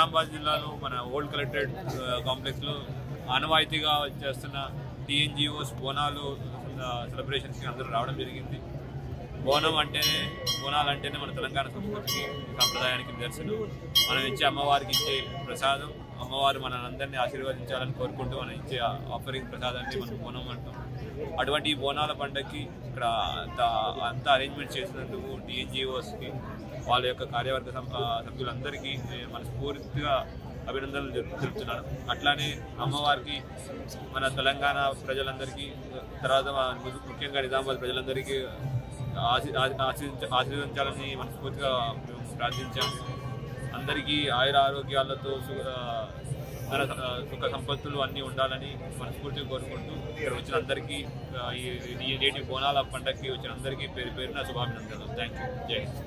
నిజామాబాద్ జిల్లాలో మన old collectorate కాంప్లెక్స్లో ఆనవాయితీగా చేస్తున్న టీఎన్జిఓస్ బోనాలు సెలబ్రేషన్స్కి అందరూ రావడం జరిగింది. బోనాలు అంటేనే మన తెలంగాణ సంస్కృతికి సాంప్రదాయానికి నిదర్శనం. మనం ఇచ్చే అమ్మవారికి ఇచ్చే ప్రసాదం, అమ్మవారు మనందరినీ ఆశీర్వదించాలని కోరుకుంటూ మనం ఇచ్చే ఆఫరింగ్ ప్రసాదాన్ని మనం బోనం అంటాం. అటువంటి ఈ బోనాల పండుగకి ఇక్కడ అంతా అరేంజ్మెంట్ చేసినందుకు టీఎన్జిఓస్కి వాళ్ళ యొక్క కార్యవర్గ సభ్యులందరికీ మనస్ఫూర్తిగా అభినందనలు తెలుపుతున్నాను. అట్లానే అమ్మవారికి మన తెలంగాణ ప్రజలందరికీ, తర్వాత ముఖ్యంగా నిజామాబాద్ ప్రజలందరికీ ఆశీర్వదించాలని మనస్ఫూర్తిగా మేము ప్రార్థించాము. అందరికీ ఆయుర ఆరోగ్యాలతో సుఖ సంపత్తులు అన్నీ ఉండాలని మనస్ఫూర్తిగా కోరుకుంటూ ఇక్కడ వచ్చిన అందరికీ ఈ నేటి బోనాల పండగకి వచ్చిన అందరికీ పేరు పేరున శుభాభినందనలు. Thank you. జై హింద్.